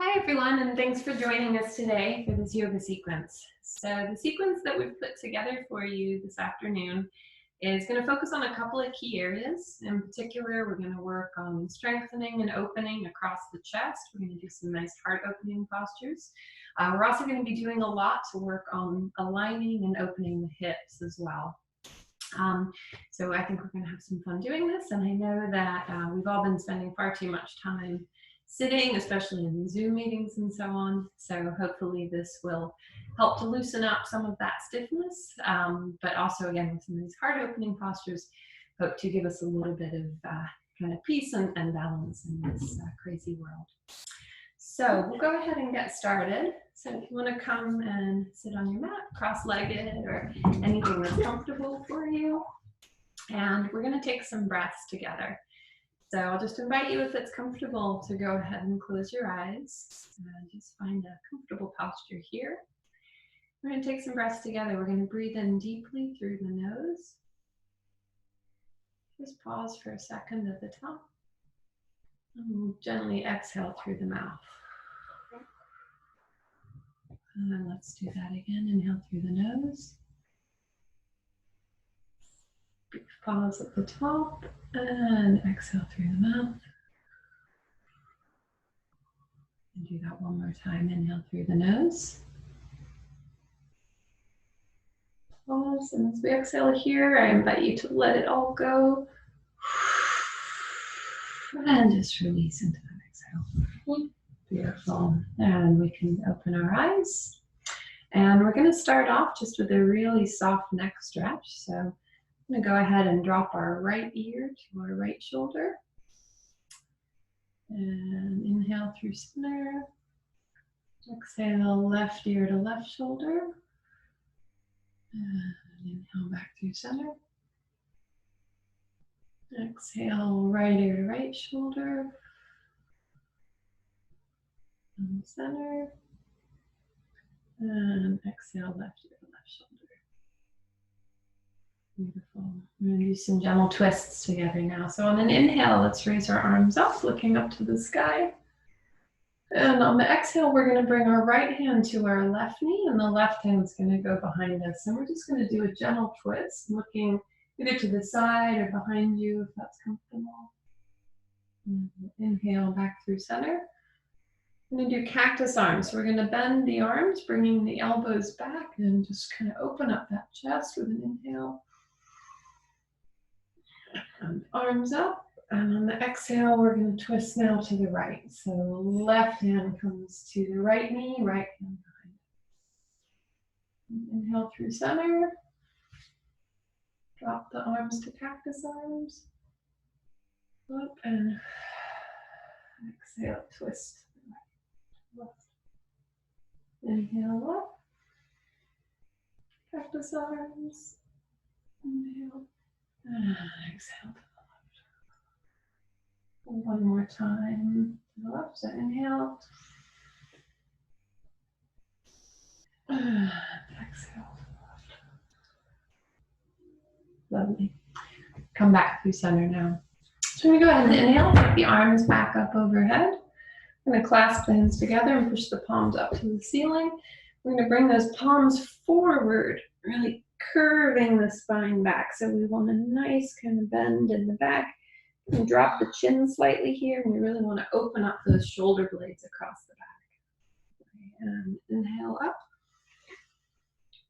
Hi everyone, and thanks for joining us today for this yoga sequence. So the sequence that we've put together for you this afternoon is going to focus on a couple of key areas. In particular, we're going to work on strengthening and opening across the chest. We're going to do some nice heart opening postures. We're also going to be doing a lot to work on aligning and opening the hips as well. So I think we're going to have some fun doing this, and I know that we've all been spending far too much time sitting, especially in Zoom meetings and so on. So hopefully this will help to loosen up some of that stiffness, but also again with some of these heart opening postures, hope to give us a little bit of kind of peace and balance in this crazy world. So we'll go ahead and get started. So if you want to come and sit on your mat, cross-legged or anything that's comfortable for you. And we're going to take some breaths together. So I'll just invite you, if it's comfortable, to go ahead and close your eyes and just find a comfortable posture here. We're going to take some breaths together. We're going to breathe in deeply through the nose. Just pause for a second at the top. And we'll gently exhale through the mouth. And then let's do that again. Inhale through the nose. Brief pause at the top and exhale through the mouth. And do that one more time. Inhale through the nose. Pause, and as we exhale here, I invite you to let it all go. And just release into that exhale. Beautiful. And we can open our eyes. And we're going to start off just with a really soft neck stretch. So I'm going to go ahead and drop our right ear to our right shoulder. And inhale through center. Exhale left ear to left shoulder. And inhale back through center. Exhale right ear to right shoulder. And center. And exhale left ear to left shoulder. Beautiful. We're going to do some gentle twists together now. So on an inhale, let's raise our arms up, looking up to the sky. And on the exhale, we're going to bring our right hand to our left knee, and the left hand is going to go behind us. And we're just going to do a gentle twist, looking either to the side or behind you if that's comfortable. And inhale back through center. I'm going to do cactus arms. So we're going to bend the arms, bringing the elbows back, and just kind of open up that chest with an inhale. And arms up. And on the exhale, we're going to twist now to the right. So left hand comes to the right knee, right hand behind. Inhale through center. Drop the arms to cactus arms. Up and exhale, twist. Left. Inhale up. Cactus arms. Inhale. And exhale to the left. One more time to the left. So inhale. And exhale to the left. Lovely. Come back through center now. So we're going to go ahead and inhale. Take the arms back up overhead. We're going to clasp the hands together and push the palms up to the ceiling. We're going to bring those palms forward, really curving the spine back. So we want a nice kind of bend in the back. And drop the chin slightly here. And we really want to open up those shoulder blades across the back. And inhale up.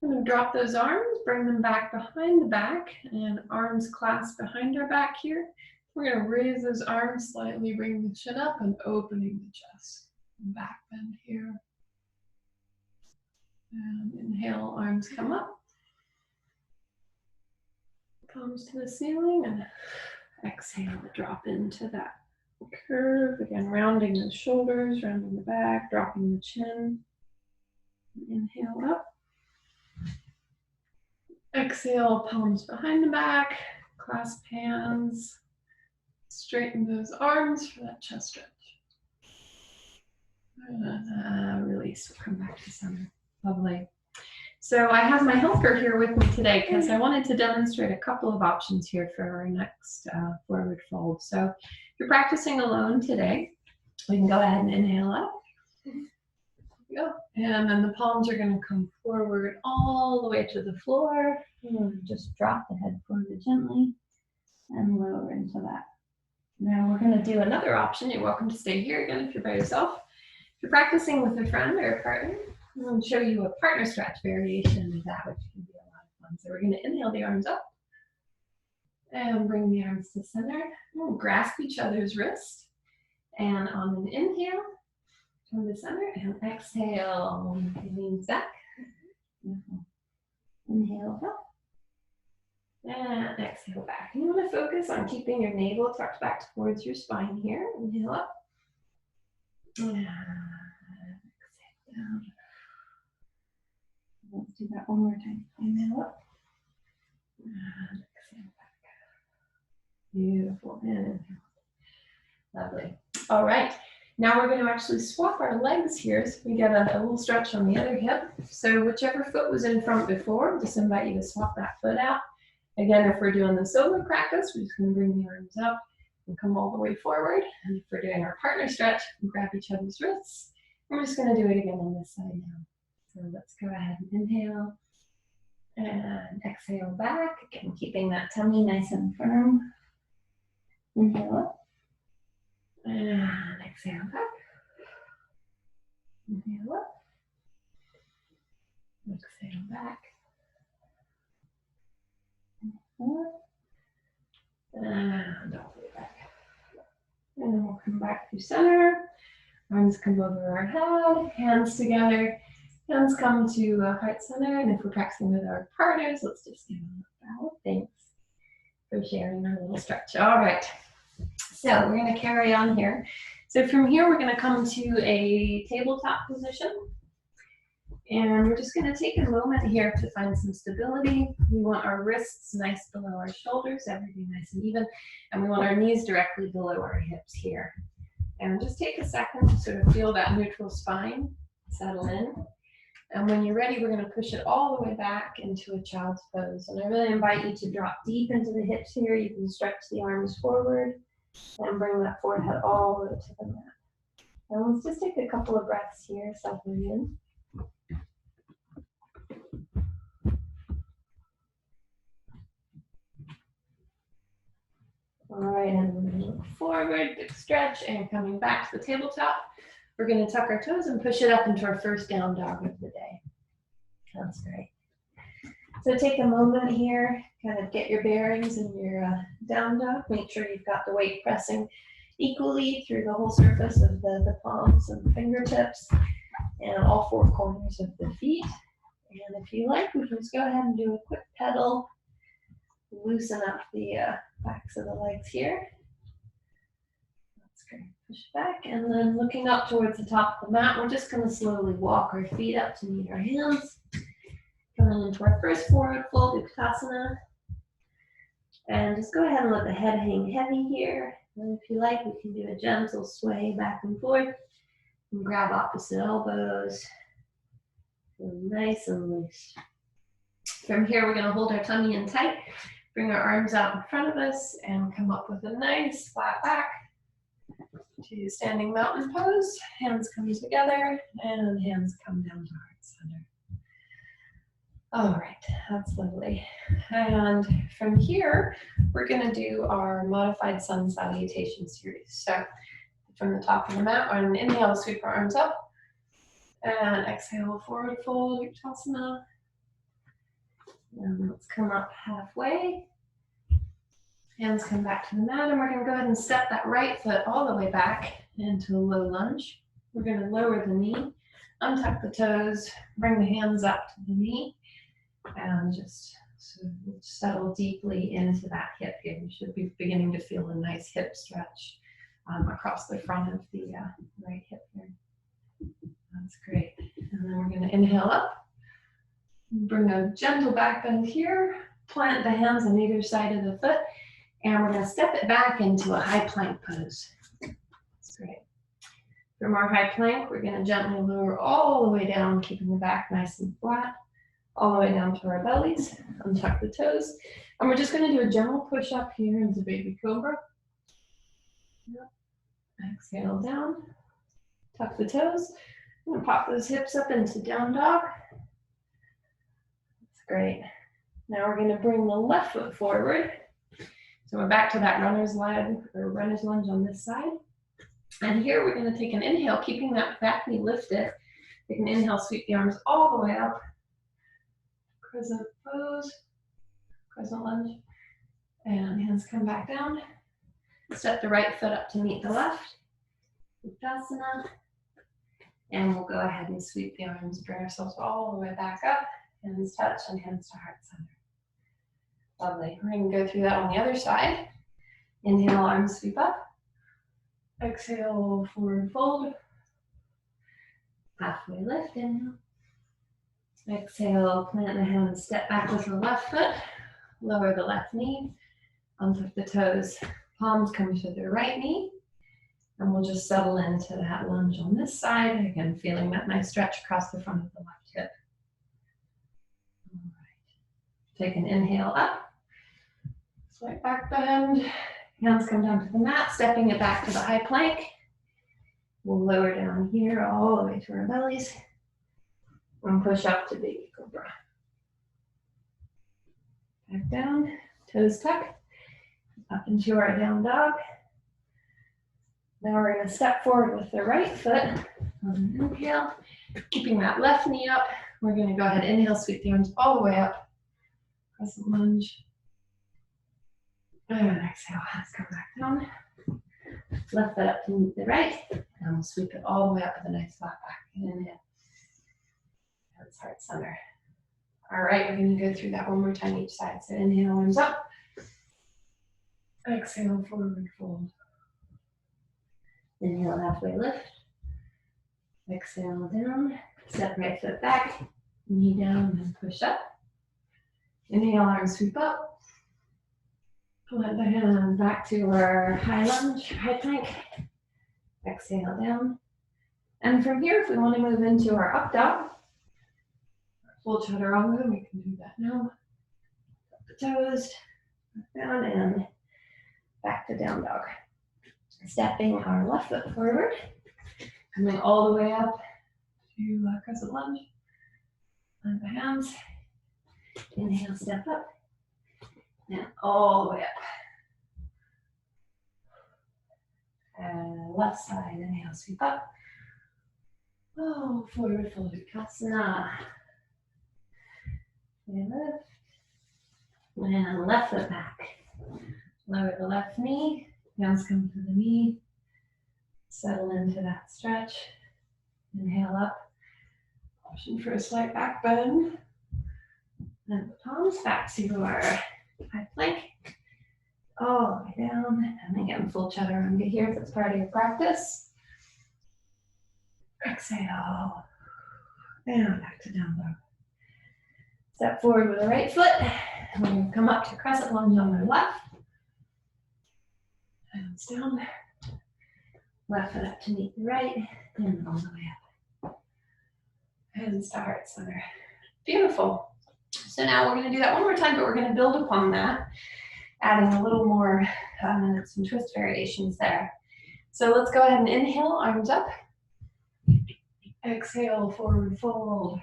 I'm going to drop those arms, bring them back behind the back, and arms clasped behind our back here. We're going to raise those arms slightly, bring the chin up and opening the chest. Back bend here. And inhale, arms come up. Palms to the ceiling, and exhale, drop into that curve. Again, rounding the shoulders, rounding the back, dropping the chin. Inhale up. Exhale, palms behind the back, clasp hands. Straighten those arms for that chest stretch. And release. We'll come back to center. Lovely. So I have my helper here with me today because I wanted to demonstrate a couple of options here for our next forward fold. So if you're practicing alone today, we can go ahead and inhale up. Go. And then the palms are going to come forward all the way to the floor. Just drop the head forward gently and lower into that. Now we're going to do another option. You're welcome to stay here again if you're by yourself. If you're practicing with a friend or a partner, I'm going to show you a partner stretch variation of that, which can be a lot of fun. So we're going to inhale the arms up and bring the arms to center. We'll grasp each other's wrist. And on an inhale, come to center and exhale. Lean back. Inhale up. And exhale back. You want to focus on keeping your navel tucked back towards your spine here. Inhale up. And exhale down. Let's do that one more time. Inhale up. And exhale back. Beautiful. And inhale. Lovely. All right. Now we're going to actually swap our legs here. So we get a little stretch on the other hip. So whichever foot was in front before, just invite you to swap that foot out. Again, if we're doing the solo practice, we're just going to bring the arms up and come all the way forward. And if we're doing our partner stretch, we grab each other's wrists. We're just going to do it again on this side now. So let's go ahead and inhale and exhale back. Again, keeping that tummy nice and firm. Inhale up. And exhale back. Inhale up. Exhale back. And all the way back. And then we'll come back to center. Arms come over our head, hands together. Hands come to heart center. And if we're practicing with our partners, let's just give them a bow. Thanks for sharing our little stretch. All right. So we're going to carry on here. So from here, we're going to come to a tabletop position. And we're just going to take a moment here to find some stability. We want our wrists nice below our shoulders, everything nice and even. And we want our knees directly below our hips here. And just take a second to sort of feel that neutral spine settle in. And when you're ready, we're going to push it all the way back into a child's pose. And I really invite you to drop deep into the hips here. You can stretch the arms forward and bring that forehead all the way to the mat. And let's just take a couple of breaths here, settling in. All right, and we're going to look forward, big stretch, and coming back to the tabletop, we're going to tuck our toes and push it up into our first down dog of the day. That's great. So take a moment here, kind of get your bearings in your down dog. Make sure you've got the weight pressing equally through the whole surface of the palms and the fingertips and all four corners of the feet. And if you like, we can just go ahead and do a quick pedal. Loosen up the backs of the legs here. That's great. Push back, and then looking up towards the top of the mat, we're just going to slowly walk our feet up to meet our hands. Coming into our first forward fold, Utkatasana. And just go ahead and let the head hang heavy here. And if you like, we can do a gentle sway back and forth. And grab opposite elbows. So nice and loose. From here, we're going to hold our tummy in tight. Bring our arms out in front of us and come up with a nice flat back to standing mountain pose. Hands come together and hands come down to heart center. All right, that's lovely. And from here, we're going to do our modified sun salutation series. So from the top of the mat, on an inhale, sweep our arms up. And exhale, forward fold, Utkatasana. And let's come up halfway. Hands come back to the mat, and we're going to go ahead and step that right foot all the way back into a low lunge. We're going to lower the knee, untuck the toes, bring the hands up to the knee, and just sort of settle deeply into that hip here. You should be beginning to feel a nice hip stretch across the front of the right hip here. That's great. And then we're going to inhale up. Bring a gentle back bend here, plant the hands on either side of the foot, and we're going to step it back into a high plank pose. That's great. From our high plank, we're going to gently lower all the way down, keeping the back nice and flat, all the way down to our bellies, untuck the toes, and we're just going to do a gentle push up here into baby cobra. Yep. Exhale down, tuck the toes. I'm gonna pop those hips up into down dog. That's great. Now we're gonna bring the left foot forward. So we're back to that runner's lunge on this side. And here we're gonna take an inhale, keeping that back knee lifted. Take an inhale, sweep the arms all the way up. Crescent pose, crescent lunge. And hands come back down. Step the right foot up to meet the left. Uttanasana. And we'll go ahead and sweep the arms, bring ourselves all the way back up. Hands touch and hands to heart center. Lovely. We're going to go through that on the other side. Inhale, arms sweep up. Exhale, forward fold. Halfway lift, inhale. Exhale, plant the hands, step back with the left foot. Lower the left knee. Untuck the toes. Palms come to the right knee. And we'll just settle into that lunge on this side. Again, feeling that nice stretch across the front of the left hip. All right. Take an inhale up. Slight back bend. Hands come down to the mat, stepping it back to the high plank. We'll lower down here all the way to our bellies. And push up to baby cobra. Back down, toes tuck. Up into our down dog. Now we're going to step forward with the right foot on an inhale, keeping that left knee up. We're going to go ahead, inhale, sweep the arms all the way up. Crescent lunge. And exhale, hands come back down. Left foot up to meet the right. And we'll sweep it all the way up with a nice flat back. Inhale. Hands heart center. All right, we're going to go through that one more time each side. So inhale, arms up. Exhale, forward fold. Inhale, halfway lift. Exhale, down. Step right foot back. Knee down and push up. Inhale, arms sweep up. Plant the hand back to our high lunge, high plank. Exhale, down. And from here, if we want to move into our up dog, full chaturanga, we can do that now. Up the toes, down and back to down dog. Stepping our left foot forward, coming all the way up to crescent lunge. Plant the hands. Inhale, step up. And all the way up. And left side, inhale, sweep up. Oh, forward fold, Uttanasana. And lift. And left foot back. Lower the left knee. Hands come to the knee. Settle into that stretch. Inhale up. Option for a slight back bend. And the palms back to our high plank. All the way down. And again, full chaturanga here if it's part of your practice. Exhale. And back to down dog. Step forward with the right foot. And we're going to come up to crescent lunge on the left. Hands down. Left foot up to meet the right. And all the way up. Hands to heart center. Beautiful. So now we're going to do that one more time, but we're going to build upon that, adding a little more, some twist variations there. So let's go ahead and inhale, arms up. Exhale, forward fold.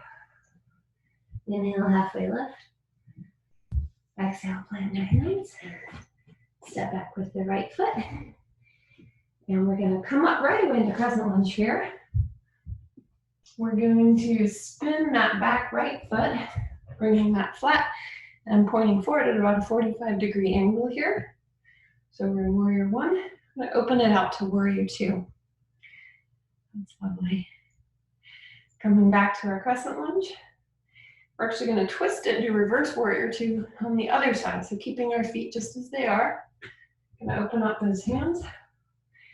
Inhale, halfway lift. Exhale, plant your hands. Step back with the right foot. And we're going to come up right away into crescent lunge here. We're going to spin that back right foot, bringing that flat and pointing forward at about a 45-degree angle here. So we're in warrior one. I'm going to open it out to warrior two. That's lovely. Coming back to our crescent lunge. We're actually going to twist it, do reverse warrior two on the other side. So keeping our feet just as they are. Going to open up those hands.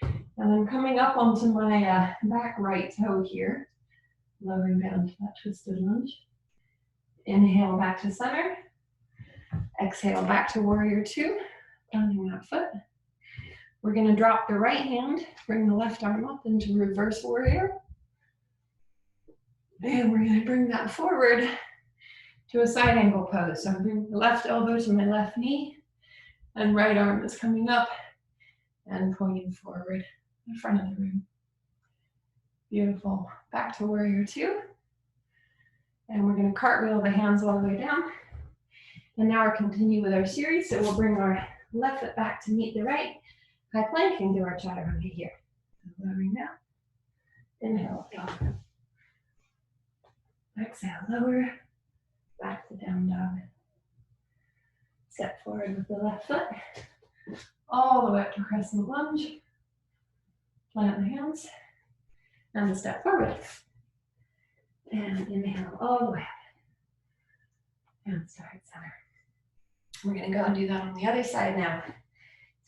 And then coming up onto my back right toe here. Lowering down to that twisted lunge. Inhale back to center. Exhale back to warrior two. Planting that foot. We're going to drop the right hand, bring the left arm up into reverse warrior. And we're going to bring that forward to a side angle pose. So I'm bringing the left elbow to my left knee, and right arm is coming up and pointing forward in front of the room. Beautiful. Back to warrior two. And we're going to cartwheel the hands all the way down. And now we'll continue with our series. So we'll bring our left foot back to meet the right. High plank and do our chaturanga here. So lowering down. Inhale up. Exhale, lower. Back to down dog. Step forward with the left foot. All the way up to crescent lunge. Plant the hands. And a step forward. And inhale all the way up. And start center. We're going to go and do that on the other side now.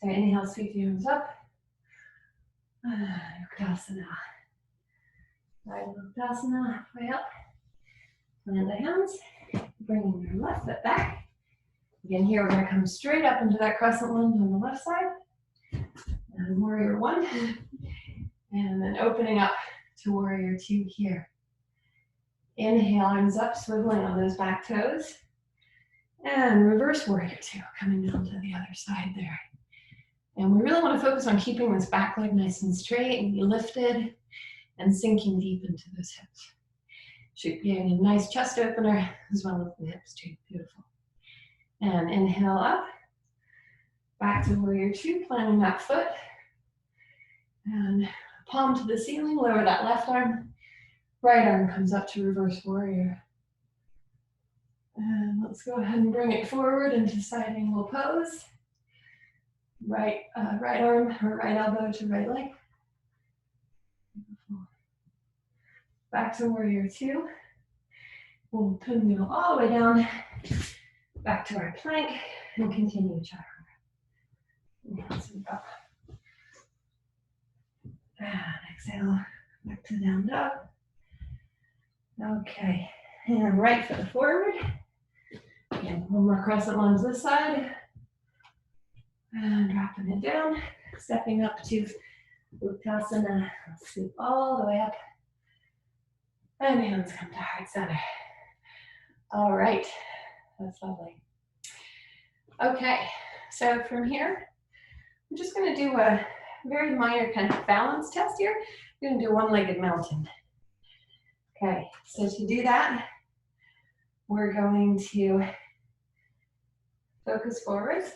So inhale, sweep the arms up. Uttanasana. Right Uttanasana, way up. Plant the hands. Bringing your left foot back. Again, here we're going to come straight up into that crescent lunge on the left side. And warrior one. And then opening up to warrior two here. Inhale, arms up, swiveling on those back toes. And reverse warrior two, coming down to the other side there. And we really want to focus on keeping this back leg nice and straight and be lifted and sinking deep into those hips. Should be a nice chest opener as well as the hips too. Beautiful. And inhale up. Back to warrior two, planting that foot. And palm to the ceiling, lower that left arm. Right arm comes up to reverse warrior. And let's go ahead and bring it forward into side angle pose. Right arm or right elbow to right leg. Beautiful. Back to warrior two. We'll pinwheel all the way down. Back to our plank and continue chaturanga. Inhale, sweep up. And exhale, back to down dog. Okay, and right foot forward. Again, one more crescent lunge this side. And dropping it down, stepping up to Uttanasana. Scoop all the way up. And hands come to heart center. All right, that's lovely. Okay, so from here, I'm just going to do a very minor kind of balance test here. We're going to do one-legged mountain. Okay, so to do that, we're going to focus forwards.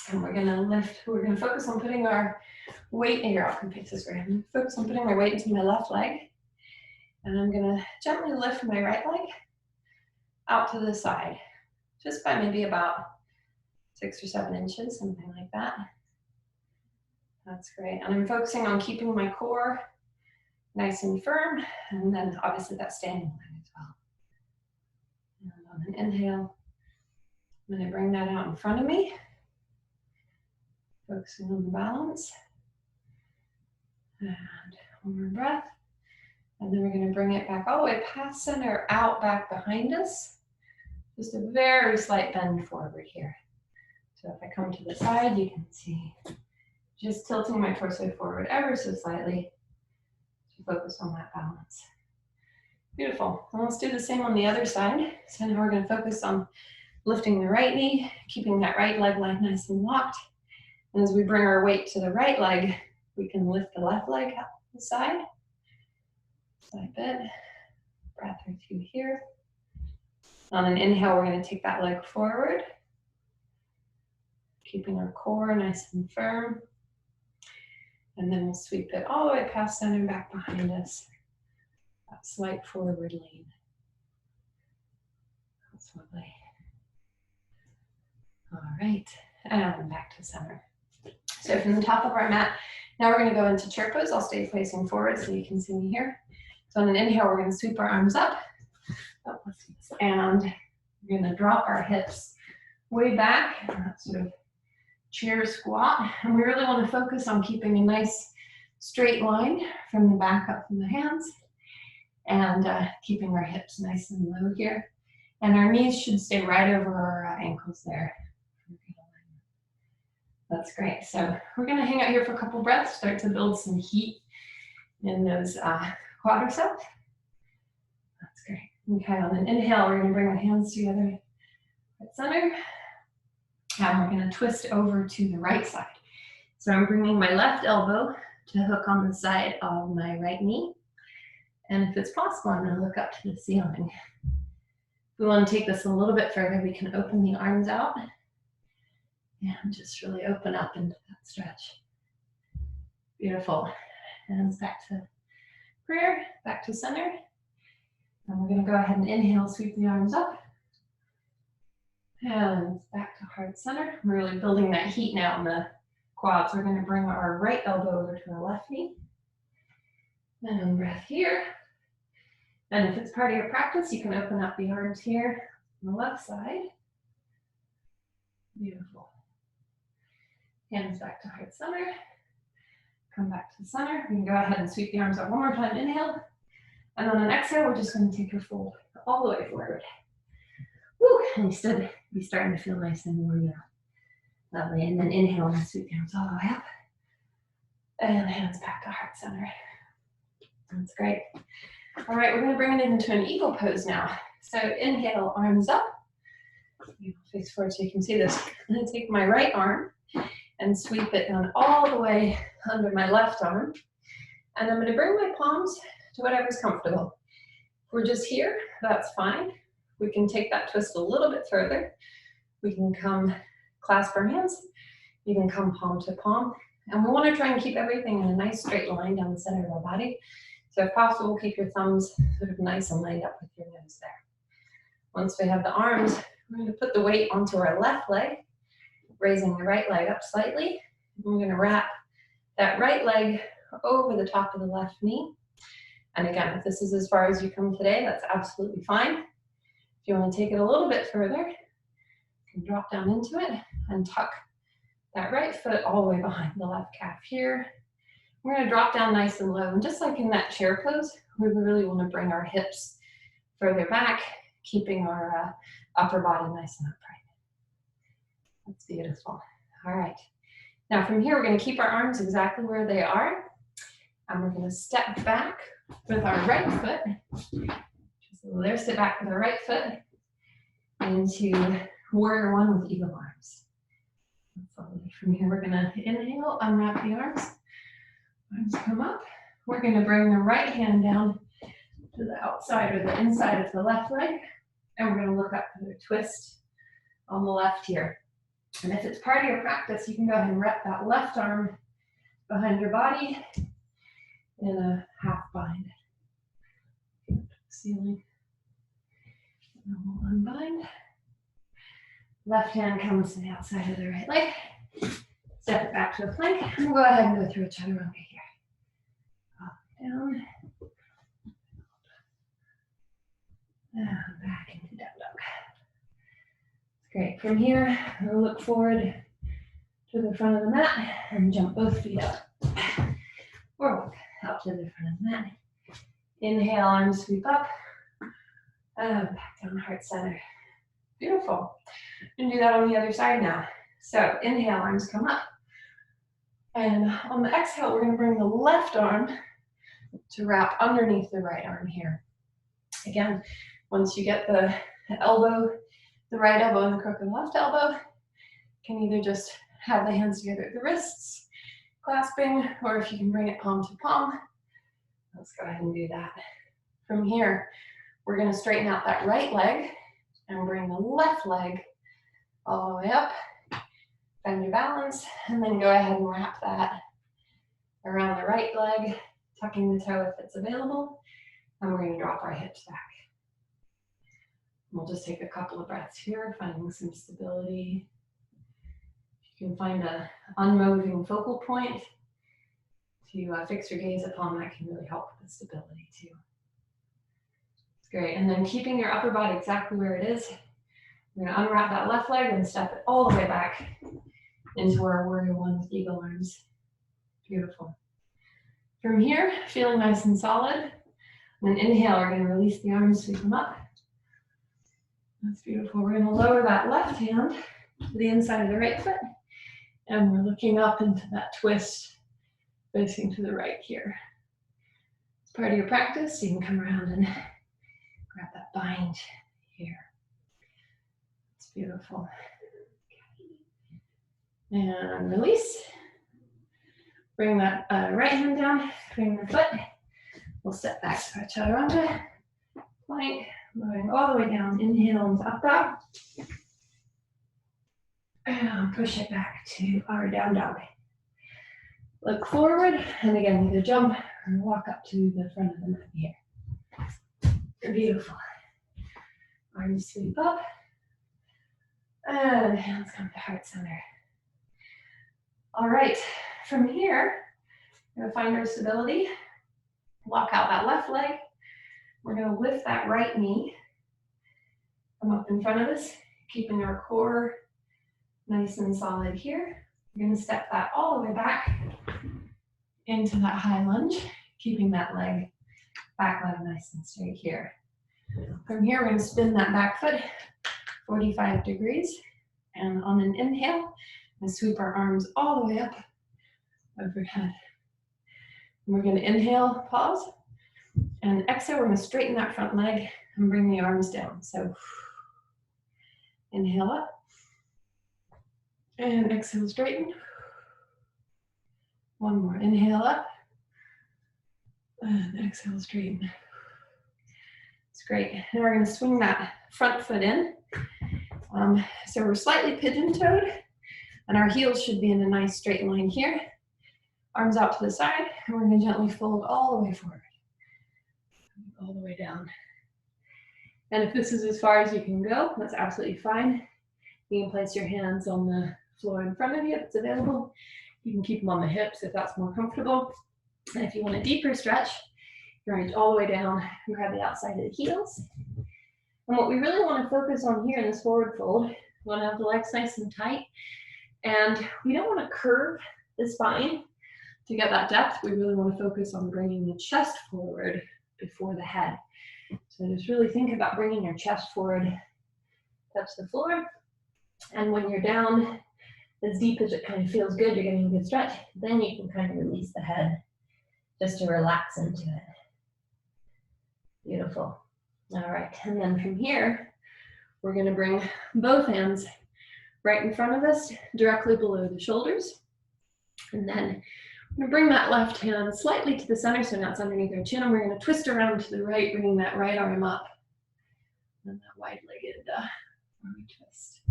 And we're going to lift, we're going to focus on putting our weight in your outcome face this way. I'm going to focus on putting my weight into my left leg. And I'm going to gently lift my right leg out to the side, just by maybe about 6 or 7 inches, something like that. That's great. And I'm focusing on keeping my core nice and firm, and then obviously that standing leg as well. And on an inhale, I'm going to bring that out in front of me. Focusing on the balance. And one more breath. And then we're going to bring it back all the way past center, out back behind us. Just a very slight bend forward here. So if I come to the side, you can see just tilting my torso forward ever so slightly to focus on that balance. Beautiful. And let's do the same on the other side. So now we're going to focus on lifting the right knee, keeping that right leg nice and locked. And as we bring our weight to the right leg, we can lift the left leg up the side. Side bit. Breath or two here. On an inhale, we're going to take that leg forward, keeping our core nice and firm. And then we'll sweep it all the way past center, back behind us. That slight forward lean. That's lovely. All right, and back to center. So from the top of our mat, now we're going to go into chair pose. I'll stay facing forward so you can see me here. So on an inhale, we're going to sweep our arms up. Oh, let's do this. And we're going to drop our hips way back, sort of chair squat. And we really want to focus on keeping a nice straight line from the back up from the hands and keeping our hips nice and low here. And our knees should stay right over our ankles there. That's great. So we're going to hang out here for a couple breaths, start to build some heat in those quadriceps. That's great. Okay, on an inhale, we're going to bring our hands together at center. And we're going to twist over to the right side. So I'm bringing my left elbow to hook on the side of my right knee. And if it's possible, I'm going to look up to the ceiling. If we want to take this a little bit further, we can open the arms out and just really open up into that stretch. Beautiful. Hands back to prayer, back to center. And we're going to go ahead and inhale, sweep the arms up. Hands back to heart center. We're really building that heat now in the quads. We're going to bring our right elbow over to our left knee. And breath here. And if it's part of your practice, you can open up the arms here on the left side. Beautiful. Hands back to heart center. Come back to the center. You can go ahead and sweep the arms up one more time. Inhale. And on an exhale, we're just going to take your fold all the way forward. Woo! And you should be starting to feel nice and warm now. Lovely. And then inhale and sweep the arms all the way up. And hands back to heart center. That's great. All right, we're going to bring it into an eagle pose now. So inhale, arms up. Face forward so you can see this. I'm going to take my right arm and sweep it down all the way under my left arm. And I'm going to bring my palms to whatever's comfortable. If we're just here, that's fine. We can take that twist a little bit further. We can come clasp our hands. You can come palm to palm. And we want to try and keep everything in a nice straight line down the center of our body. So if possible, keep your thumbs sort of nice and lined up with your nose there. Once we have the arms, we're going to put the weight onto our left leg, raising the right leg up slightly. We're going to wrap that right leg over the top of the left knee. And again, if this is as far as you come today, that's absolutely fine. If you want to take it a little bit further, you can drop down into it and tuck that right foot all the way behind the left calf here. We're going to drop down nice and low. And just like in that chair pose, we really want to bring our hips further back, keeping our upper body nice and upright. That's beautiful. All right. Now from here, we're going to keep our arms exactly where they are. And we're going to step back with our right foot. So there, step back with our right foot into warrior one with eagle arms. From here, we're going to inhale, unwrap the arms. Arms come up. We're going to bring the right hand down to the outside or the inside of the left leg. And we're going to look up for the twist on the left here. And if it's part of your practice, you can go ahead and wrap that left arm behind your body in a half bind. Ceiling. And then we'll unbind. Left hand comes to the outside of the right leg. Step it back to a plank. And we'll go ahead and go through a chaturanga here. Up, down. And back into down dog. Great. From here, we'll look forward to the front of the mat and jump both feet up. Or walk out to the front of the mat. Inhale, arms sweep up. And back down heart center. Beautiful. And do that on the other side now. So inhale, arms come up. And on the exhale, we're going to bring the left arm to wrap underneath the right arm here. Again, once you get the elbow, the right elbow and the crook of the left elbow, you can either just have the hands together at the wrists, clasping, or if you can bring it palm to palm, let's go ahead and do that. From here, we're going to straighten out that right leg and bring the left leg all the way up. Find your balance, and then go ahead and wrap that around the right leg, tucking the toe if it's available, and we're going to drop our hips back. We'll just take a couple of breaths here, finding some stability. If you can find an unmoving focal point to fix your gaze upon, that can really help with the stability too. It's great. And then keeping your upper body exactly where it is, we're going to unwrap that left leg and step it all the way back into our warrior one with eagle arms. Beautiful. From here, feeling nice and solid. And then inhale, we're going to release the arms, sweep them up. That's beautiful. We're going to lower that left hand to the inside of the right foot. And we're looking up into that twist, facing to the right here. It's part of your practice. You can come around and grab that bind here. It's beautiful. And release. Bring that right hand down, bring the foot, We'll step back to our chaturanga, plank, lowering all the way down. Inhale into up dog. And push it back to our down dog. Look forward, and again, either jump or walk up to the front of the mat here. Beautiful. Arms sweep up. And hands come to heart center. All right, from here, we're gonna find our stability. Walk out that left leg. We're gonna lift that right knee. Come up in front of us, keeping our core nice and solid here. We're gonna step that all the way back into that high lunge, keeping that back leg nice and straight here. From here, we're gonna spin that back foot 45 degrees. And on an inhale, and sweep our arms all the way up overhead. And we're gonna inhale, pause, and exhale, we're gonna straighten that front leg and bring the arms down. So inhale up, and exhale, straighten. One more, inhale up, and exhale, straighten. It's great. And we're gonna swing that front foot in. So we're slightly pigeon-toed, and our heels should be in a nice straight line here. Arms out to the side, and we're gonna gently fold all the way forward. All the way down. And if this is as far as you can go, that's absolutely fine. You can place your hands on the floor in front of you if it's available. You can keep them on the hips if that's more comfortable. And if you want a deeper stretch, you reach all the way down and grab the outside of the heels. And what we really want to focus on here in this forward fold, we want to have the legs nice and tight. And we don't want to curve the spine to get that depth. We really want to focus on bringing the chest forward before the head. So just really think about bringing your chest forward, touch the floor. And when you're down as deep as it kind of feels good, you're getting a good stretch, then you can kind of release the head just to relax into it. Beautiful. All right, and then from here, we're gonna bring both hands right in front of us, directly below the shoulders. And then we're gonna bring that left hand slightly to the center, so now it's underneath our chin, and we're gonna twist around to the right, bringing that right arm up. And that wide-legged arm twist.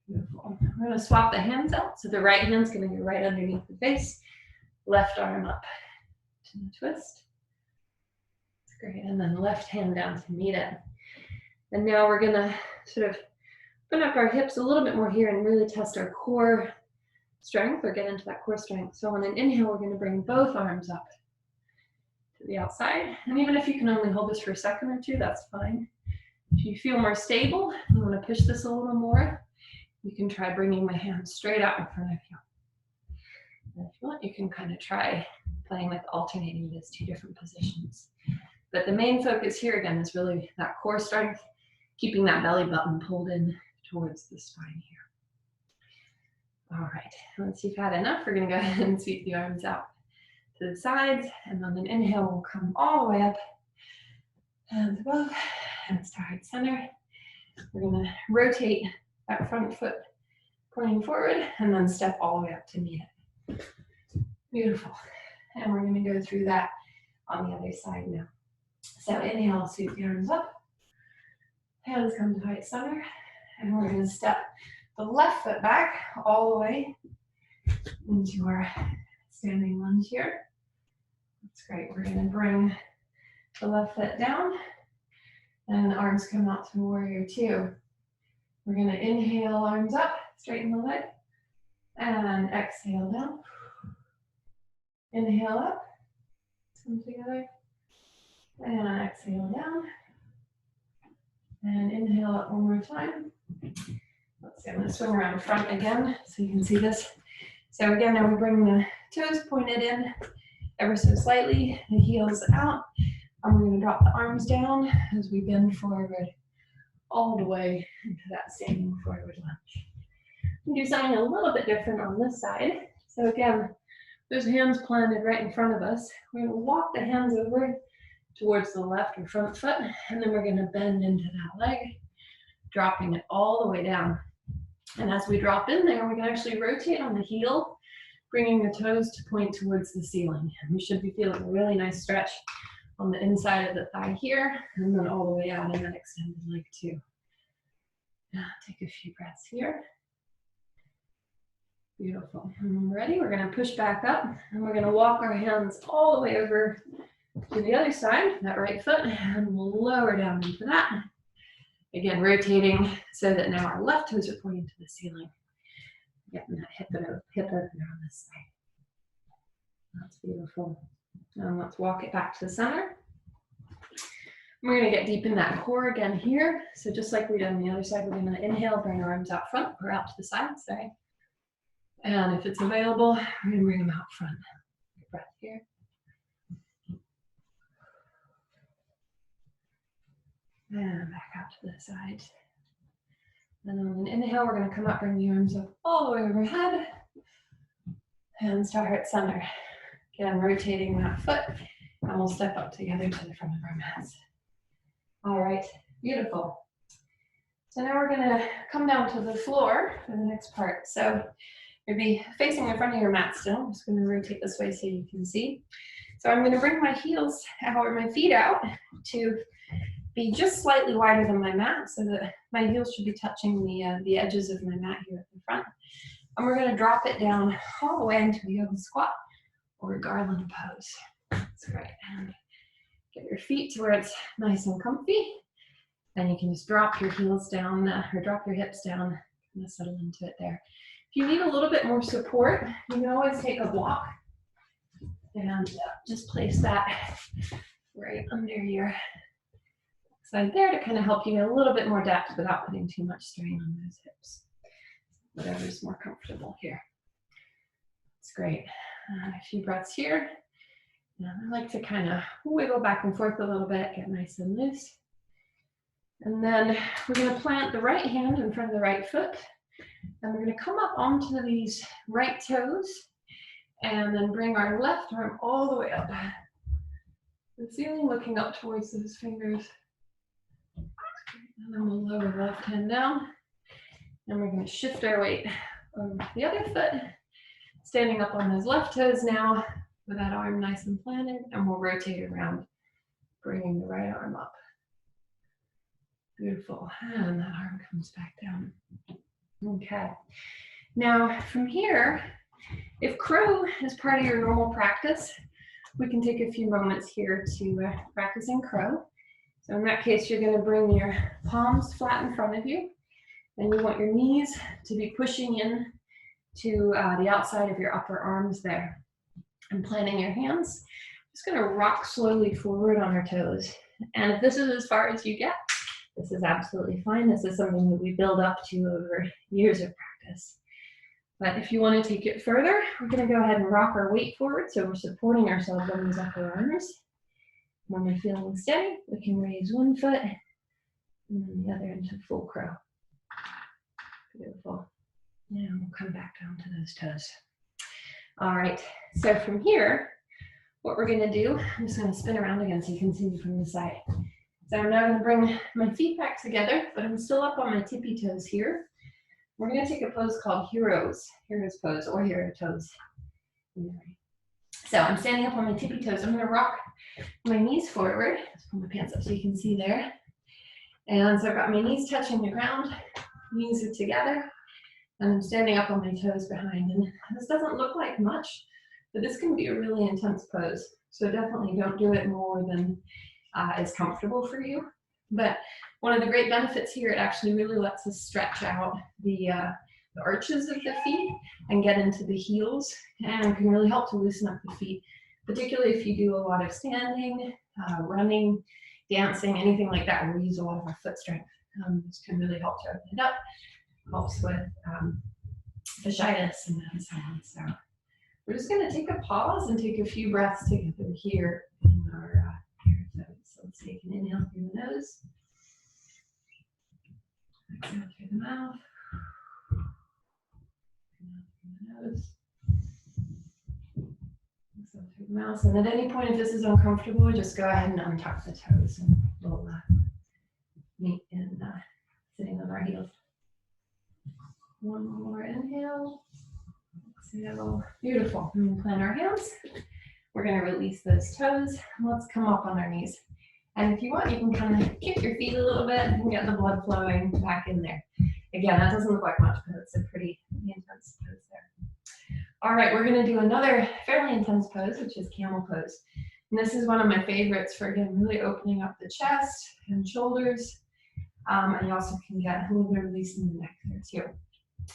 Beautiful. We're gonna swap the hands out, so the right hand's gonna go right underneath the face, left arm up to the twist. Great, and then left hand down to meet it. And now we're gonna sort of open up our hips a little bit more here and really test our core strength, or get into that core strength. So on an inhale, we're gonna bring both arms up to the outside. And even if you can only hold this for a second or two, that's fine. If you feel more stable, you wanna push this a little more, you can try bringing the hands straight out in front of you. And if you want, you can kind of try playing with alternating those two different positions. But the main focus here again is really that core strength, keeping that belly button pulled in towards the spine here. All right, once you've had enough, we're gonna go ahead and sweep the arms out to the sides, and on an inhale, we'll come all the way up, hands above, hands to heart center. We're gonna rotate that front foot pointing forward, and then step all the way up to meet it. Beautiful. And we're gonna go through that on the other side now. So inhale, sweep the arms up, hands come to heart center, and we're gonna step the left foot back all the way into our standing lunge here. That's great. We're gonna bring the left foot down, and the arms come out to warrior two. We're gonna inhale, arms up, straighten the leg, and exhale down. Inhale up, come together. And exhale down. And inhale up one more time. Let's see, I'm going to swing around front again so you can see this. So again, now we bring the toes pointed in ever so slightly, the heels out. And we're going to drop the arms down as we bend forward all the way into that standing forward lunge. We can do something a little bit different on this side. So again, those hands planted right in front of us. We're going to walk the hands over towards the left or front foot, and then we're going to bend into that leg, dropping it all the way down. And as we drop in there, we can actually rotate on the heel, bringing the toes to point towards the ceiling. And we should be feeling a really nice stretch on the inside of the thigh here, and then all the way out in that extended leg too. Now take a few breaths here. Beautiful. And ready? We're going to push back up, and we're going to walk our hands all the way over to the other side, that right foot, and we'll lower down into that. Again, rotating so that now our left toes are pointing to the ceiling. Getting that hip opener on this side. That's beautiful. And let's walk it back to the center. We're going to get deep in that core again here. So just like we did on the other side, we're going to inhale, bring our arms out front or out to the side, sorry. And if it's available, we're going to bring them out front. Breath here. And back out to the side. And on an inhale, we're going to come up, bring the arms up all the way overhead. And start at center. Again, rotating that foot. And we'll step up together to the front of our mats. All right, beautiful. So now we're going to come down to the floor for the next part. So you'll be facing in front of your mat still. I'm just going to rotate this way so you can see. So I'm going to bring my heels out, or my feet out, to be just slightly wider than my mat, so that my heels should be touching the edges of my mat here at the front. And we're going to drop it down all the way into a yoga squat or a garland pose. That's great. And get your feet to where it's nice and comfy. And you can just drop your heels down, or drop your hips down, and settle into it there. If you need a little bit more support, you can always take a block and just place that right under your side there to kind of help you get a little bit more depth without putting too much strain on those hips. Whatever's more comfortable here. That's great. A few breaths here. Now I like to kind of wiggle back and forth a little bit, get nice and loose. And then we're going to plant the right hand in front of the right foot. And we're going to come up onto these right toes and then bring our left arm all the way up. The ceiling, looking up towards those fingers. And then we'll lower the left hand down. And we're going to shift our weight over the other foot, standing up on those left toes now with that arm nice and planted, and we'll rotate around, bringing the right arm up. Beautiful. And that arm comes back down. Okay. Now from here, if crow is part of your normal practice, we can take a few moments here to practice in crow. So in that case, you're going to bring your palms flat in front of you, and you want your knees to be pushing in to the outside of your upper arms there. And planting your hands, just going to rock slowly forward on our toes. And if this is as far as you get, this is absolutely fine. This is something that we build up to over years of practice. But if you want to take it further, we're going to go ahead and rock our weight forward, so we're supporting ourselves on these upper arms. When we're feeling steady, we can raise one foot and then the other into full crow. Beautiful. Now we'll come back down to those toes. All right, so from here, what we're gonna do, I'm just gonna spin around again so you can see me from the side. So I'm now gonna bring my feet back together, but I'm still up on my tippy toes here. We're gonna take a pose called hero's pose, or hero toes. So I'm standing up on my tippy toes. I'm gonna rock my knees forward. Let's pull my pants up so you can see there. And so I've got my knees touching the ground, knees are together. And I'm standing up on my toes behind. And this doesn't look like much, but this can be a really intense pose. So definitely don't do it more than is comfortable for you. But one of the great benefits here, it actually really lets us stretch out the arches of the feet and get into the heels, and can really help to loosen up the feet, particularly if you do a lot of standing, running, dancing, anything like that where we use a lot of our foot strength. This can really help to open it up. Helps with fasciitis and so on. So we're just going to take a pause and take a few breaths together here in our toes. So let's take an inhale through the nose, exhale through the mouth, inhale through the nose, exhale through the mouth. And at any point, if this is uncomfortable, just go ahead and untuck the toes, and we'll meet in sitting on our heels. One more inhale, exhale. Beautiful. And we'll plant our hands. We're going to release those toes. Let's come up on our knees. And if you want, you can kind of kick your feet a little bit and get the blood flowing back in there. Again, that doesn't look like much, but it's a pretty intense pose there. All right, we're going to do another fairly intense pose, which is camel pose. And this is one of my favorites for, again, really opening up the chest and shoulders. And you also can get a little bit of release in the neck there too.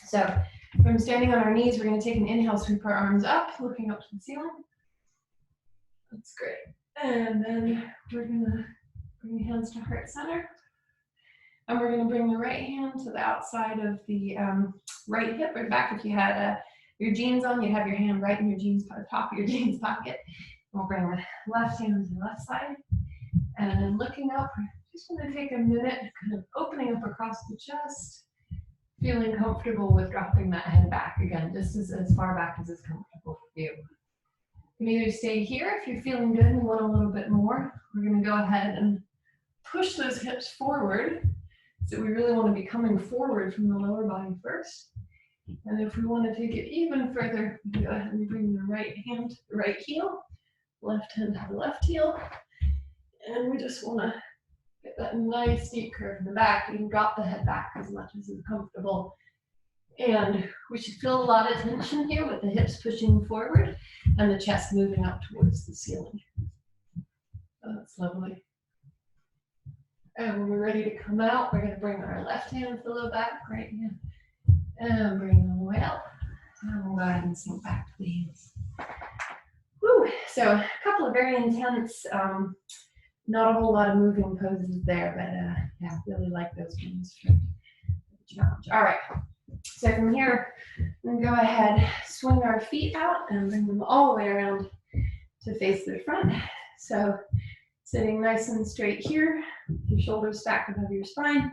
So from standing on our knees, we're going to take an inhale, sweep our arms up, looking up to the ceiling. That's great. And then we're going to bring the hands to heart center. And we're going to bring the right hand to the outside of the right hip or back. If you had your jeans on, you'd have your hand right in your jeans, top of your jeans pocket. We'll bring the left hand to the left side. And then looking up, we're just going to take a minute, kind of opening up across the chest, feeling comfortable with dropping that head back. Again, just as far back as is comfortable for you. You can either stay here if you're feeling good and want a little bit more. We're going to go ahead and push those hips forward. So we really want to be coming forward from the lower body first. And if we want to take it even further, we can go ahead and bring the right hand to the right heel, left hand to the left heel. And we just want to get that nice deep curve in the back. You can drop the head back as much as is comfortable. And we should feel a lot of tension here with the hips pushing forward and the chest moving up towards the ceiling. Oh, that's lovely. And when we're ready to come out, we're going to bring our left hand to the low back, right hand, and bring it all the way up. And we'll go ahead and sink back to the heels. Woo. So a couple of very intense, not a whole lot of moving poses there, but yeah, really like those ones for the challenge. All right. So from here, we're going to go ahead, swing our feet out and bring them all the way around to face the front. So sitting nice and straight here, your shoulders stacked above your spine,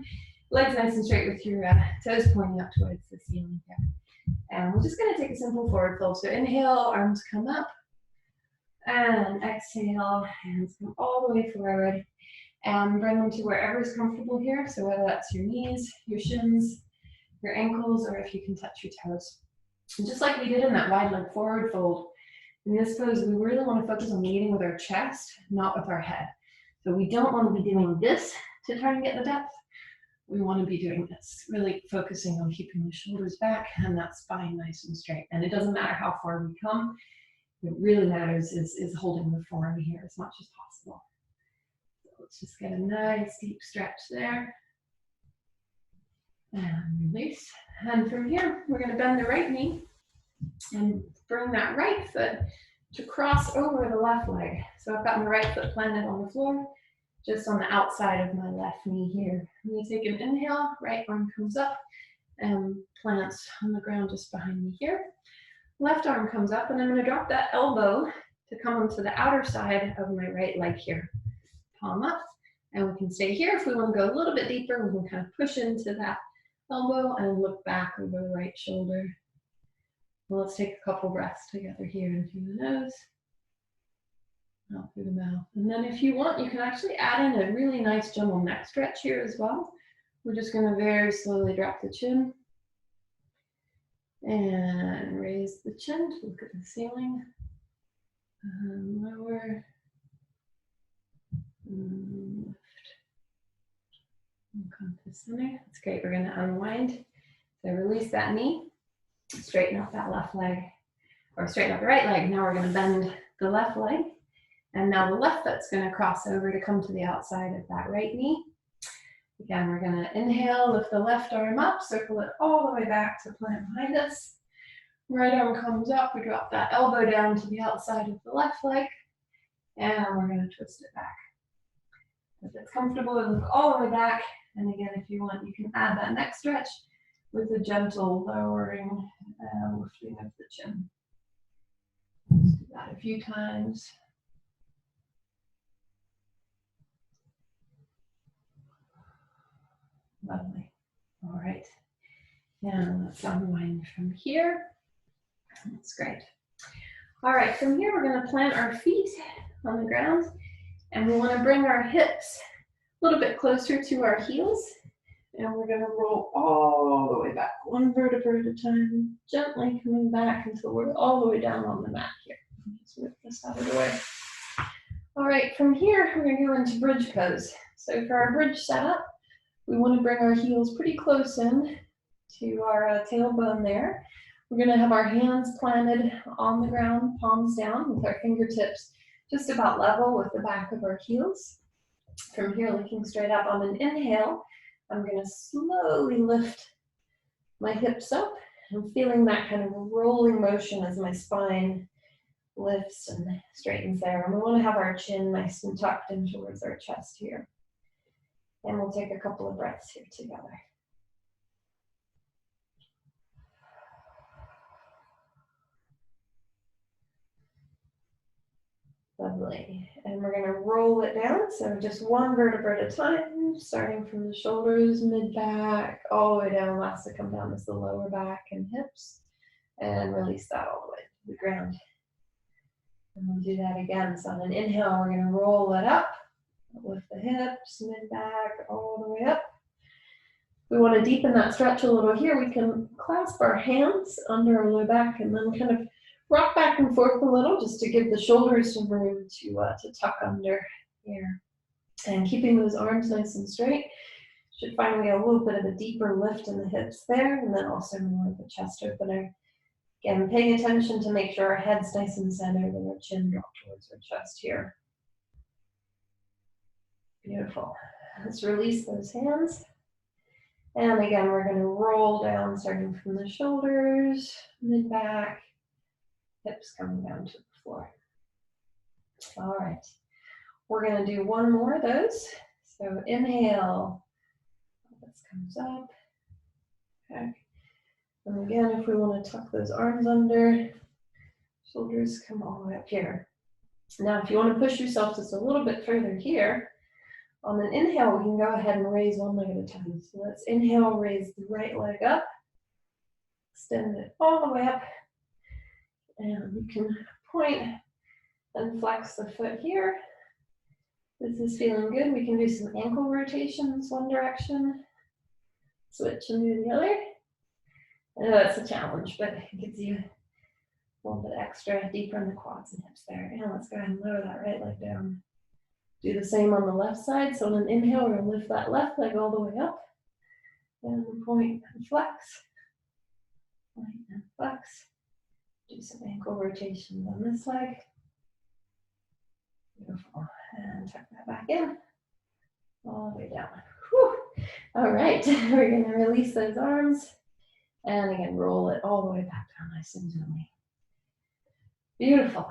legs nice and straight with your toes pointing up towards the ceiling here. And we're just going to take a simple forward fold. So inhale, arms come up, and exhale, hands come all the way forward, and bring them to wherever is comfortable here. So whether that's your knees, your shins, your ankles, or if you can touch your toes. And just like we did in that wide leg forward fold, in this pose, we really want to focus on leading with our chest, not with our head. So we don't want to be doing this to try and get the depth. We want to be doing this, really focusing on keeping the shoulders back and that spine nice and straight. And it doesn't matter how far we come. What really matters is holding the form here as much as possible. So let's just get a nice deep stretch there. And release. And from here, we're going to bend the right knee and bring that right foot to cross over the left leg. So I've got my right foot planted on the floor, just on the outside of my left knee here. I'm going to take an inhale, right arm comes up and plants on the ground just behind me here. Left arm comes up, and I'm going to drop that elbow to come onto the outer side of my right leg here. Palm up, and we can stay here. If we want to go a little bit deeper, we can kind of push into that elbow and look back over the right shoulder. Well, let's take a couple breaths together here in through the nose, out through the mouth. And then if you want, you can actually add in a really nice gentle neck stretch here as well. We're just going to very slowly drop the chin and raise the chin to look at the ceiling. And lower. And lift. And come to center. That's great. We're going to unwind. So release that knee. Straighten up that left leg, or straighten up the right leg. Now we're going to bend the left leg, and now the left foot's going to cross over to come to the outside of that right knee. Again, we're going to inhale, lift the left arm up, circle it all the way back to plant behind us. Right arm comes up, we drop that elbow down to the outside of the left leg, and we're going to twist it back. If it's comfortable, look all the way back, and again, if you want, you can add that neck stretch with a gentle lowering and lifting of the chin. Let's do that a few times. Lovely. All right. Now let's unwind from here. That's great. All right, from here we're going to plant our feet on the ground, and we want to bring our hips a little bit closer to our heels. And we're going to roll all the way back, one vertebra at a time, gently coming back until we're all the way down on the mat here. Just move this out of the way. All right, from here, we're gonna go into bridge pose. So for our bridge setup, we wanna bring our heels pretty close in to our tailbone there. We're gonna have our hands planted on the ground, palms down, with our fingertips just about level with the back of our heels. From here, looking straight up on an inhale, I'm gonna slowly lift my hips up. I'm feeling that kind of rolling motion as my spine lifts and straightens there. And we want to have our chin nice and tucked in towards our chest here. And we'll take a couple of breaths here together. Lovely. And we're going to roll it down. So just one vertebra at a time, starting from the shoulders, mid-back, all the way down. Last to come down is the lower back and hips. And release that all the way to the ground. And we'll do that again. So on an inhale, we're going to roll it up, lift the hips, mid-back, all the way up. We want to deepen that stretch a little here. We can clasp our hands under our low back and then kind of rock back and forth a little just to give the shoulders some room to tuck under here. And keeping those arms nice and straight. Should finally get a little bit of a deeper lift in the hips there, and then also more of a chest opener. Again, paying attention to make sure our head's nice and centered and our chin dropped towards our chest here. Beautiful. Let's release those hands. And again, we're going to roll down, starting from the shoulders, mid-back, hips coming down to the floor. All right. We're going to do one more of those. So inhale. This comes up. Okay. And again, if we want to tuck those arms under, shoulders come all the way up here. Now, if you want to push yourself just a little bit further here, on an inhale, we can go ahead and raise one leg at a time. So let's inhale, raise the right leg up, extend it all the way up, and you can point and flex the foot here. This is feeling good. We can do some ankle rotations one direction, switch and do the other. I know that's a challenge, but it gives you a little bit extra deeper in the quads and hips there. And let's go ahead and lower that right leg down. Do the same on the left side. So on an inhale, we're going to lift that left leg all the way up. And point and flex. Point and flex. Do some ankle rotations on this leg. Beautiful. And tuck that back in. All the way down. Whew. All right. We're going to release those arms. And again, roll it all the way back down nice and gently. Beautiful.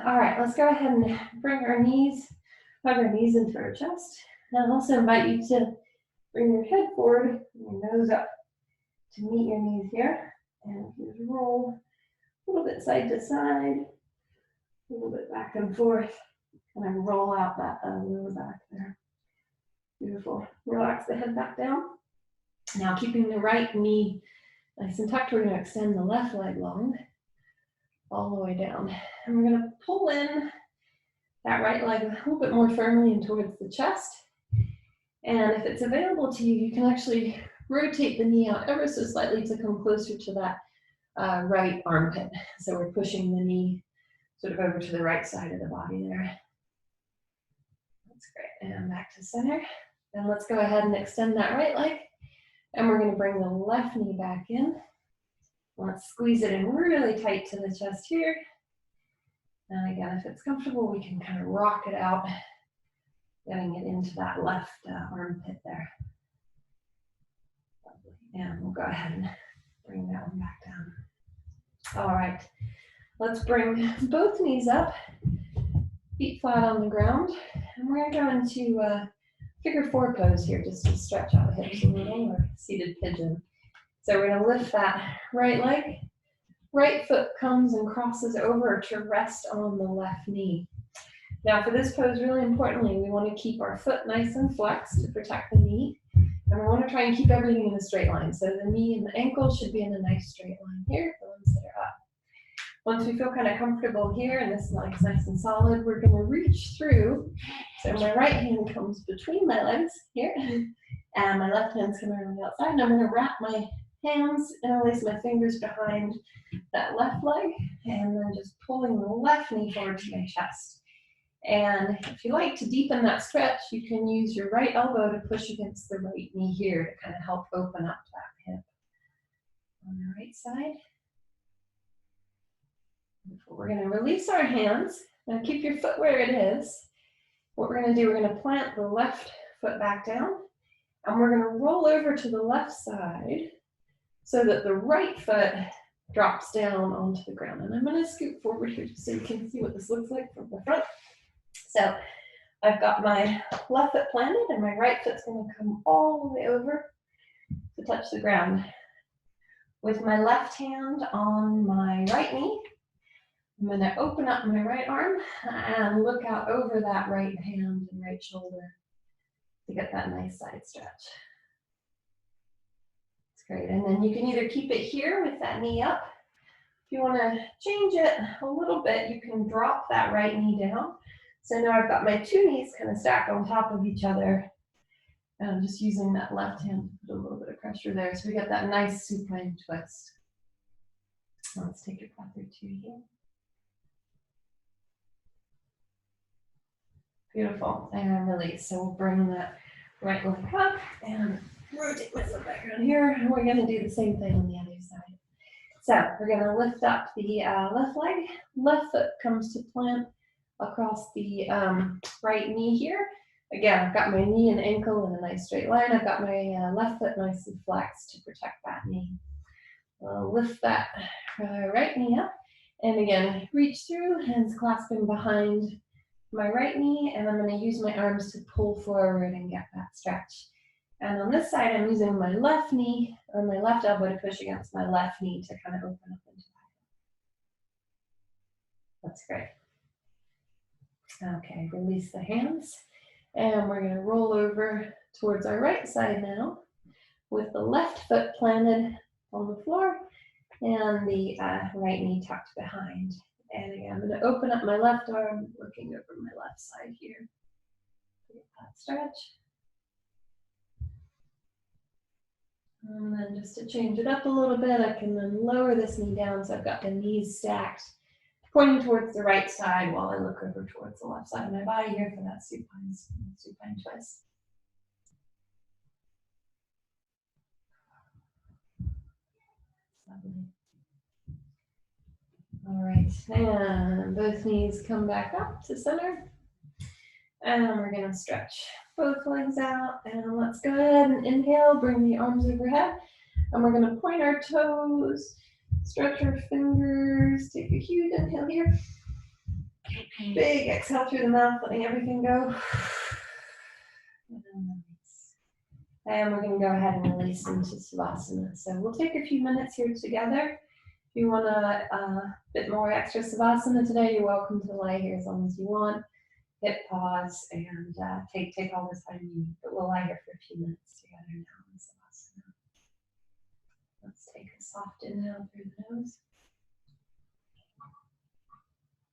All right, let's go ahead and bring our knees, hug our knees into our chest. And I'll also invite you to bring your head forward and your nose up to meet your knees here. And just roll a little bit side to side, a little bit back and forth, and then roll out that lower back there. Beautiful. Relax the head back down. Now keeping the right knee nice and tucked, we're going to extend the left leg long, all the way down. And we're going to pull in that right leg a little bit more firmly in towards the chest. And if it's available to you, you can actually rotate the knee out ever so slightly to come closer to that right armpit. So we're pushing the knee sort of over to the right side of the body there. That's great. And back to center. And let's go ahead and extend that right leg. And we're going to bring the left knee back in. Let's squeeze it in really tight to the chest here. And again, if it's comfortable, we can kind of rock it out, getting it into that left armpit there. And we'll go ahead and bring that one back down. All right, let's bring both knees up, feet flat on the ground. And we're going to go into figure four pose here, just to stretch out the hips a little, or seated pigeon. So we're going to lift that right leg. Right foot comes and crosses over to rest on the left knee. Now for this pose, really importantly, we want to keep our foot nice and flexed to protect the knee. And we want to try and keep everything in a straight line. So the knee and the ankle should be in a nice straight line here, the ones that are up. Once we feel kind of comfortable here, and this leg's nice and solid, we're going to reach through. So my right hand comes between my legs here, and my left hand's coming around the outside, and I'm going to wrap my hands, interlace my fingers behind that left leg, and then just pulling the left knee forward to my chest. And if you like to deepen that stretch, you can use your right elbow to push against the right knee here to kind of help open up that hip. On the right side. We're going to release our hands. Now keep your foot where it is. What we're going to do, we're going to plant the left foot back down, and we're going to roll over to the left side so that the right foot drops down onto the ground. And I'm going to scoot forward here just so you can see what this looks like from the front. So I've got my left foot planted, and my right foot's going to come all the way over to touch the ground. With my left hand on my right knee, I'm going to open up my right arm and look out over that right hand and right shoulder to get that nice side stretch. That's great. And then you can either keep it here with that knee up. If you want to change it a little bit, you can drop that right knee down. So now I've got my two knees kind of stacked on top of each other. And I'm just using that left hand to put a little bit of pressure there. So we get that nice supine twist. Let's take your breath or two here. Beautiful, and release. So we'll bring that right leg up and rotate my foot back around here. And we're gonna do the same thing on the other side. So we're gonna lift up the left leg. Left foot comes to plant across the right knee here. Again, I've got my knee and ankle in a nice straight line. I've got my left foot nicely flexed to protect that knee. Lift that right knee up. And again, reach through, hands clasping behind my right knee, and I'm going to use my arms to pull forward and get that stretch. And on this side, I'm using my left knee or my left elbow to push against my left knee to kind of open up into that. That's great. Okay, release the hands, and we're going to roll over towards our right side now with the left foot planted on the floor and the right knee tucked behind. And again, I'm going to open up my left arm, looking over my left side here. Get that stretch. And then just to change it up a little bit, I can then lower this knee down so I've got the knees stacked, pointing towards the right side while I look over towards the left side of my body here for that supine twist. Lovely. All right, and both knees come back up to center. And we're gonna stretch both legs out, and let's go ahead and inhale, bring the arms overhead. And we're gonna point our toes, stretch our fingers, take a huge inhale here. Big exhale through the mouth, letting everything go. And we're gonna go ahead and release into Savasana. So we'll take a few minutes here together. If you want a bit more extra Savasana today, you're welcome to lie here as long as you want. Hit pause and take all the time you need. But we'll lie here for a few minutes together now in Savasana. Let's take a soft inhale through the nose.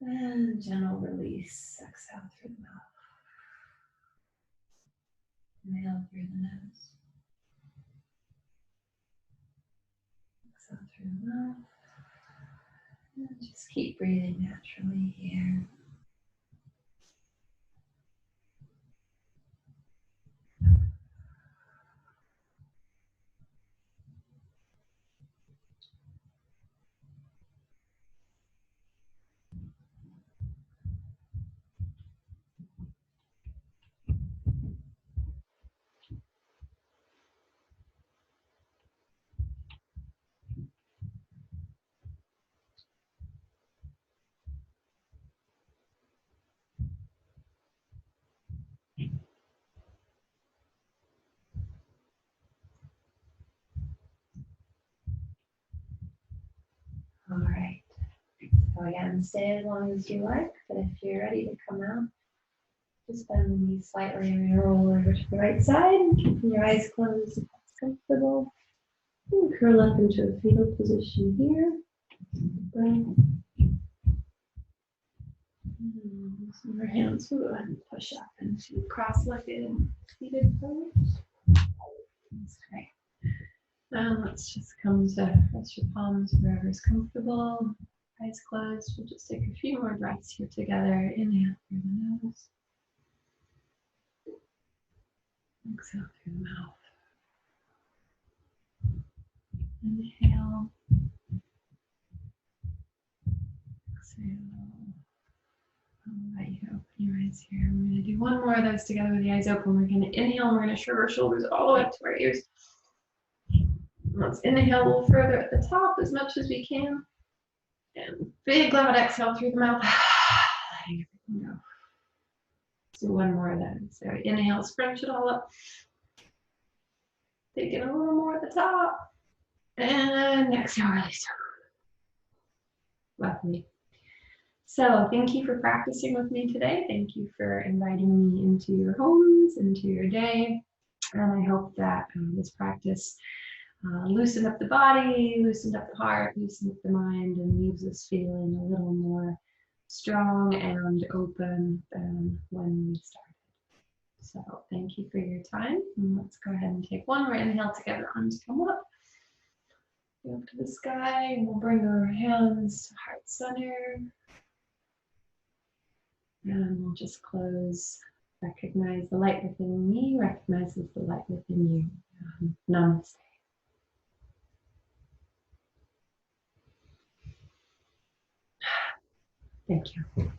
And gentle release. Exhale through the mouth. Inhale through the nose. Exhale through the mouth. And just keep breathing naturally here. All right. So again, stay as long as you like, but if you're ready to come out, just bend the knees slightly and roll over to the right side, keeping your eyes closed if that's comfortable. You can curl up into a fetal position here. Breath. Some your hands will go ahead and push up into cross-legged seated pose. That's great. Now let's just come to rest your palms wherever's comfortable. Eyes closed. We'll just take a few more breaths here together. Inhale through the nose. Exhale through the mouth. Inhale. Exhale. I'll let you open your eyes here. We're going to do one more of those together with the eyes open. We're going to inhale. And we're going to shrug our shoulders all the way up to our ears. Let's inhale a little further at the top as much as we can. And big loud exhale through the mouth. Letting everything go. Do one more of that. So inhale, scrunch it all up. Take it a little more at the top. And exhale, release. Lovely. So thank you for practicing with me today. Thank you for inviting me into your homes, into your day. And I hope that this practice loosened up the body, loosened up the heart, loosened up the mind, and leaves us feeling a little more strong and open than when we started. So thank you for your time. And let's go ahead and take one more inhale together. Arms come up. Go up to the sky, and we'll bring our hands to heart center. And we'll just close. Recognize the light within me, recognizes the light within you. Namaste. Thank you.